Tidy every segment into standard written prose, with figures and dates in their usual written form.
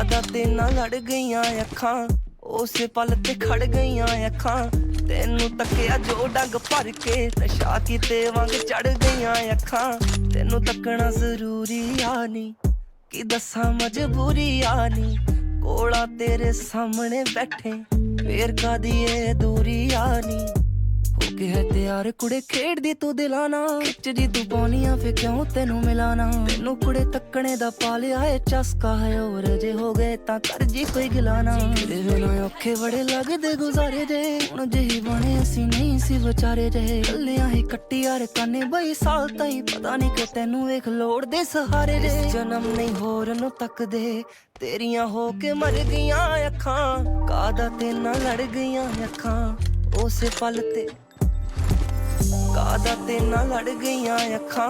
ਕਾਦਾ ਤੇ ਨਾ ਲੜ ਗਈਆਂ ਅੱਖਾਂ ਉਸੇ ਪਲ ਤੇ ਖੜ ਗਈਆਂ ਅੱਖਾਂ ਤੈਨੂੰ ਤੱਕਿਆ ਜੋ ਡੰਗ ਭਰ ਕੇ ਨਸ਼ਾ ਕੀਤੇ ਵਾਂਗ ਚੜ ਗਈਆਂ ਅੱਖਾਂ ਤੈਨੂੰ ਤੱਕਣਾ ਜ਼ਰੂਰੀ ਆ ਨਹੀਂ ਕਿ ਦੱਸਾਂ ਮਜਬੂਰੀ ਆ ਨਹੀਂ ਕੋਲਾ ਤੇਰੇ ਸਾਹਮਣੇ ਬੈਠੇ ਫੇਰ ਕਾਦੀ ਏ ਦੂਰੀ ਆ ਨਹੀਂ ਹੋ ਕੇ ਹੈ ਤਿਆਰ ਕੁੜੇ ਖੇਡਦੀ ਤੂੰ ਦਿਲਾਂ ਨਾਲ ਖਿੱਚ ਜੀ ਤੂੰ ਪਾਉਣੀਆਂ ਫੇ ਕਿਉਂ ਤੈਨੂੰ ਮਿਲਾਣਾ ਤੈਨੂੰ ਕੁੜੇ ਤੱਕਣੇ ਦਾ ਪਾ ਲਿਆ ਏ ਚਸਕਾ ਹੈ ਹੋਰ ਜੇ ਹੋ ਗਏ ਤਾਂ ਕਰ ਜੀ ਕੋਈ ਗਿਲਾਣਾ ਤੇਰੇ ਬਿਨਾਂ ਔਖੇ ਬੜੇ ਲੱਗਦੇ ਗੁਜ਼ਾਰੇ ਜੇ ਹੁਣ ਜਿਹੀ ਬਣੇ ਅਸੀਂ ਨਹੀਂ ਸੀ ਵਿਚਾਰੇ ਜੇ ਕੱਲਿਆਂ ਹੀ ਕੱਟੀ ਯਾਰ ਕਾਨੇ ਬਈ ਸਾਲ ਤਾਈਂ ਪਤਾ ਨਹੀਂ ਕਿ ਤੈਨੂੰ ਵੇਖ ਲੋੜ ਦੇ ਸਹਾਰੇ ਜੇ ਜਨਮ ਨਹੀਂ ਹੋਰ ਨੂੰ ਤੱਕਦੇ ਤੇਰੀਆਂ ਹੋ ਕੇ ਮਰ ਗਈਆਂ ਅੱਖਾਂ ਕਾਦਾ ਤੇ ਨਾ ਲੜ ਗਈਆਂ ਅੱਖਾਂ ਉਸੇ ਪਲ ਤੇ ਕਾਦਾ ਤੇ ਨਾ ਲੜ ਗਈਆਂ ਅੱਖਾਂ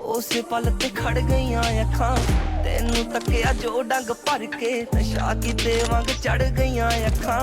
ਉਸੇ ਪਲ ਤੇ ਖੜ ਗਈਆਂ ਅੱਖਾਂ ਤੈਨੂੰ ਤੱਕਿਆ ਜੋ ਡੰਗ ਭਰ ਕੇ ਨਸ਼ਾ ਕੀਤੇ ਵਾਂਗ ਚੜ ਗਈਆਂ ਅੱਖਾਂ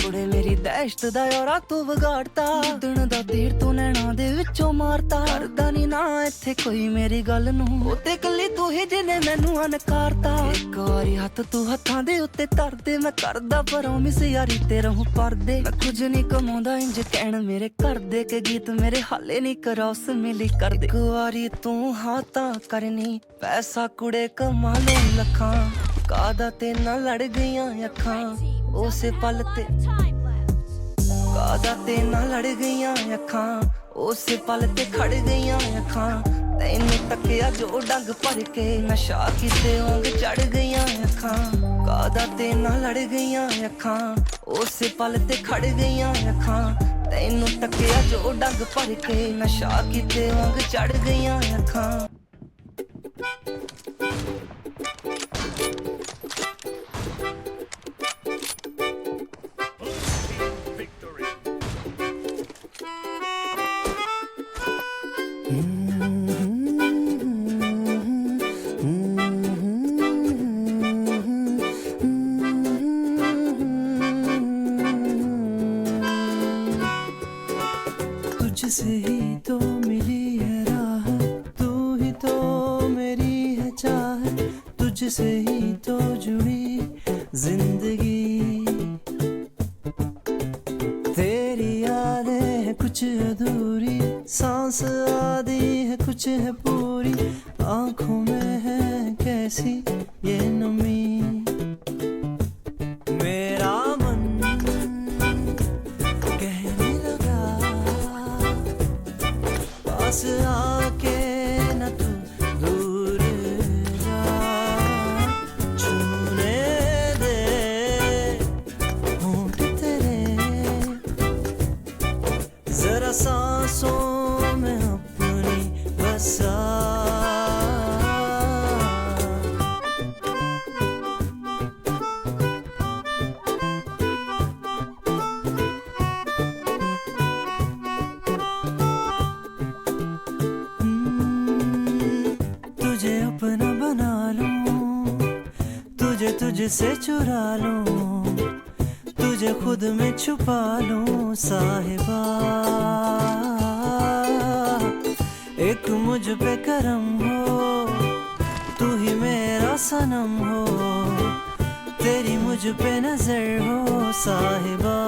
ਕੁੜੇ ਮੇਰੀ ਦਹਿਸ਼ਤ ਦਾ ਯਾਰਾ ਤੂੰ ਵਿਗਾੜਤਾ ਦਿਨ ਦਾ ਦੇਰ ਤੂੰ ਨੈਣਾ ਦੇ ਵਿੱਚੋਂ ਮਾਰਤਾ ਕਰਦਾ ਨੀ ਨਾ ਇੱਥੇ ਕੋਈ ਮੇਰੀ ਗੱਲ ਨੂੰ ਉੱਤੇ ਕੱਲੀ ਤੂੰ ਹੀ ਜਿਹਨੇ ਮੈਨੂੰ ਅਨਕਾਰਤਾ ਇੱਕ ਵਾਰੀ ਹੱਥ ਤੂੰ ਹੱਥਾਂ ਦੇ ਉੱਤੇ ਧਰਦੇ ਮੈਂ ਕਰਦਾ ਪ੍ਰੋਮਿਸ ਯਾਰੀ ਤੇ ਰਹੂੰ ਪਰਦੇ ਮੈਂ ਕੁਝ ਨਹੀਂ ਕਮਾਉਂਦਾ ਇੰਜ ਕਹਿਣ ਮੇਰੇ ਘਰ ਦੇ ਕੇ ਗੀਤ ਮੇਰੇ ਹਾਲੇ ਨਹੀਂ ਕਰੌਸ ਮਿਲੀ ਕਰਦੇ ਇੱਕ ਵਾਰੀ ਤੂੰ ਹਾਂ ਤਾਂ ਕਰਨੀ ਪੈਸਾ ਕੁੜੇ ਕਮਾ ਲੋ ਲੱਖਾਂ ਕਾਦਾ ਤੇ ਨਾ ਲੜ ਗਈਆਂ ਅੱਖਾਂ ਉਸੇ ਪਲ ਤੇ ਕਾਦਾ ਤੇ ਨਾ ਲੜ ਗਈਆਂ ਅੱਖਾਂ ਉਸੇ ਪਲ ਤੇ ਖੜ ਗਈਆਂ ਅੱਖਾਂ ਤੈਨੂੰ ਤੱਕਿਆ ਜੋ ਡੰਗ ਭਰ ਕੇ ਨਸ਼ਾ ਕੀਤੇ ਵਾਂਗ ਚੜ ਗਈਆਂ ਅੱਖਾਂ ਕਾਦਾ ਤੇ ਨਾ ਲੜ ਗਈਆਂ ਅੱਖਾਂ ਉਸੇ ਪਲ ਤੇ ਖੜ ਗਈਆਂ ਅੱਖਾਂ ਤੈਨੂੰ ਤੱਕਿਆ ਜੋ ਡੰਗ ਭਰ ਕੇ ਨਸ਼ਾ ਕੀਤੇ ਵਾਂਗ ਚੜ ਗਈਆਂ ਅੱਖਾਂ तुझसे ही तो मिली है राह तू ही तो मेरी है चाहत तुझसे ही तो जुड़ी जिंदगी तेरी यादें है कुछ अधूरी सांस आधी है कुछ है पूरी आंखों में है कैसी ये नमी मेरा मन कहने लगा पास आके न तू दूर जा छूने दे होंठ तेरे जरा सांसों में अपनी बसा तुझे अपना बना लूं तुझे तुझसे चुरा लूं तुझे खुद में छुपा लूं साहिबा एक मुझ पे करम हो तू ही मेरा सनम हो तेरी मुझ पे नजर हो साहिबा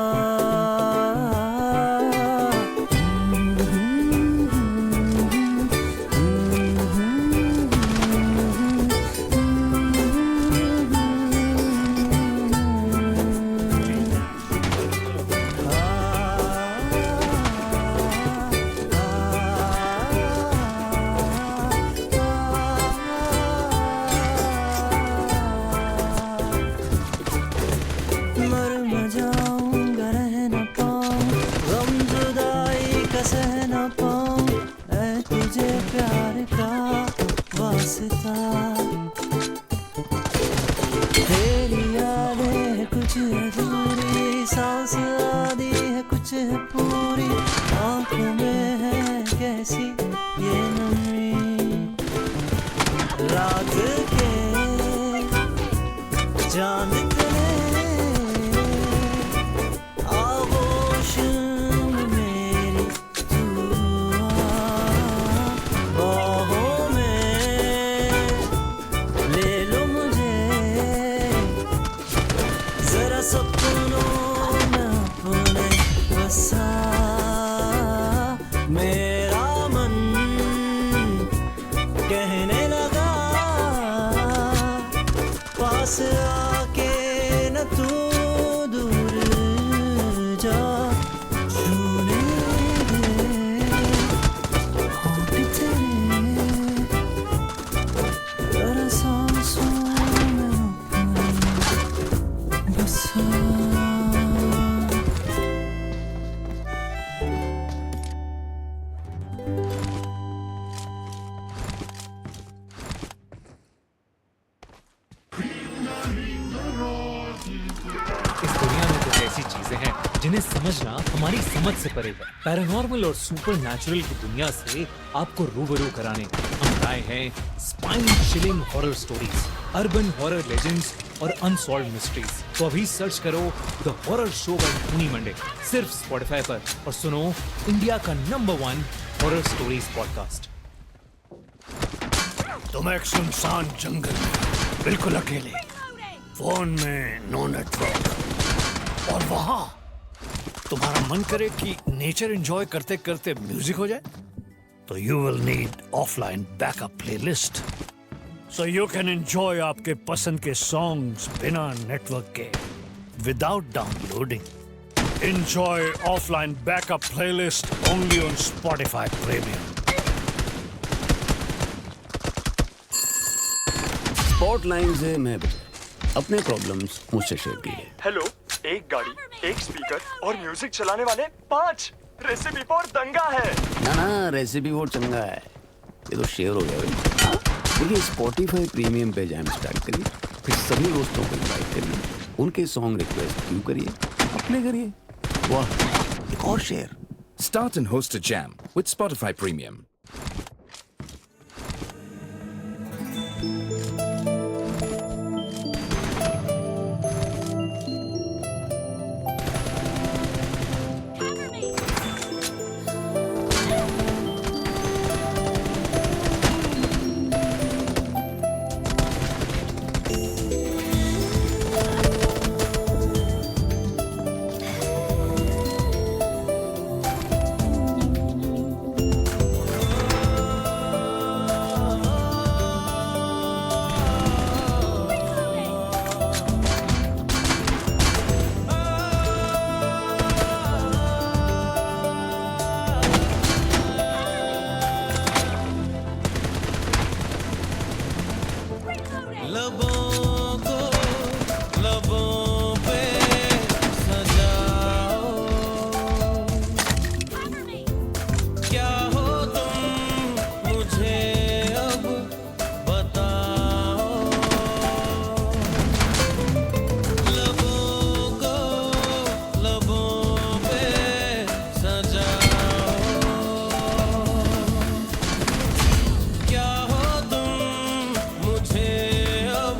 मर न जाऊंगा रह न पाऊं गम जुदाई का सह न पाऊं ऐ तुझे प्यार का वास्ता तेरी यादें है कुछ अधूरी सांस आधी है कुछ है पूरी आंखों में है कैसी ये नमी रात के चांद तले आगोश पास आके न तू दूर जा, छूने दे होंठ तेरे, जरा सांसों में अपनी बसा। इस दुनिया में कुछ ऐसी चीजें हैं जिन्हें समझना हमारी समझ से परे है। पैरानॉर्मल और सुपर नेचुरल की दुनिया से आपको रूबरू कराने हम आए हैं spine chilling horror stories, urban horror legends और अनसॉल्व्ड मिस्ट्रीज। तो अभी सर्च करो द हॉरर शो बाय खूनी मंडे सिर्फ स्पॉटिफाई पर और सुनो इंडिया का नंबर 1 हॉरर स्टोरीज पॉडकास्ट। तुम एक सुनसान जंगल में बिल्कुल अकेले, फोन में नो नेटवर्क, और वहां तुम्हारा मन करे कि नेचर एंजॉय करते करते म्यूजिक हो जाए, तो you will need offline backup playlist so you can enjoy आपके पसंद के सॉन्ग्स बिना नेटवर्क के, without downloading. Enjoy offline backup playlist only on Spotify premium. स्पॉटलाइन से मैं अपने प्रॉब्लम्स मुझसे शेयर कीजिए। हेलो, एक गाड़ी, एक स्पीकर और म्यूजिक चलाने वाले 5 रेसिपी पर दंगा है। ना रेसिपी वो चंगा है, ये तो शेयर हो गया भाई। देखिए स्पॉटिफाई प्रीमियम पे जैम स्टार्ट करिए, फिर सभी दोस्तों को इनवाइट करिए, उनके सॉन्ग रिक्वेस्ट क्यों करिए, अपने करिए, वाह एक और share. Start and host a jam with Spotify Premium. क्या हो तुम मुझे अब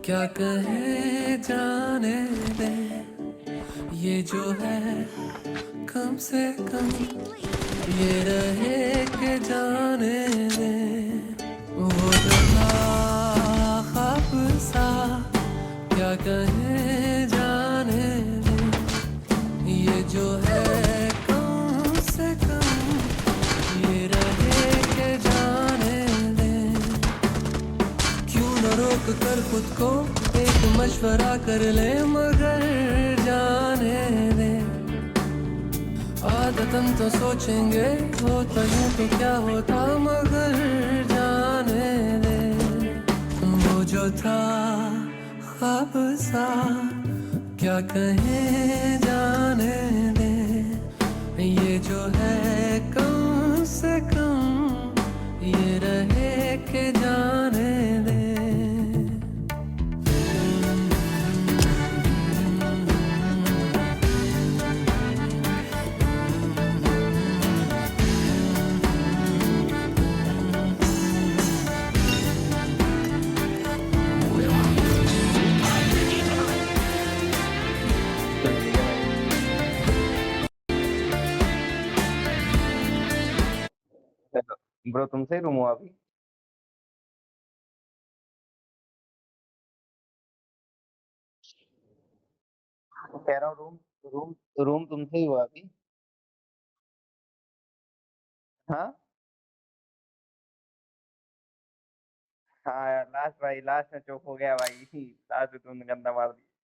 क्या कहे जाने दे, ये जो है कम से कम ये रहे कि जाने दे। वो जो था ख्वाब सा, क्या कहे जाने दे, ये जो है कम से कम ये रहे कि जाने दे। क्यों न रोक कर खुद को एक मशवरा कर ले, मगर जाने दे। आदतन तो सोचेंगे होता यूं तो क्या होता, मगर जाने दे। वो जो था ख्वाब सा, क्या कहे जाने दे, ये जो है कम से कम ये रहे कि जाने दे। ब्रो तुमसे ही रूम हुआ अभी। कह रहा हूँ रूम रूम रूम तुमसे ही हुआ अभी। हाँ हाँ यार, लास्ट भाई लास्ट में चौक हो गया भाई। लास्ट में तुमने गंदा मार दिया।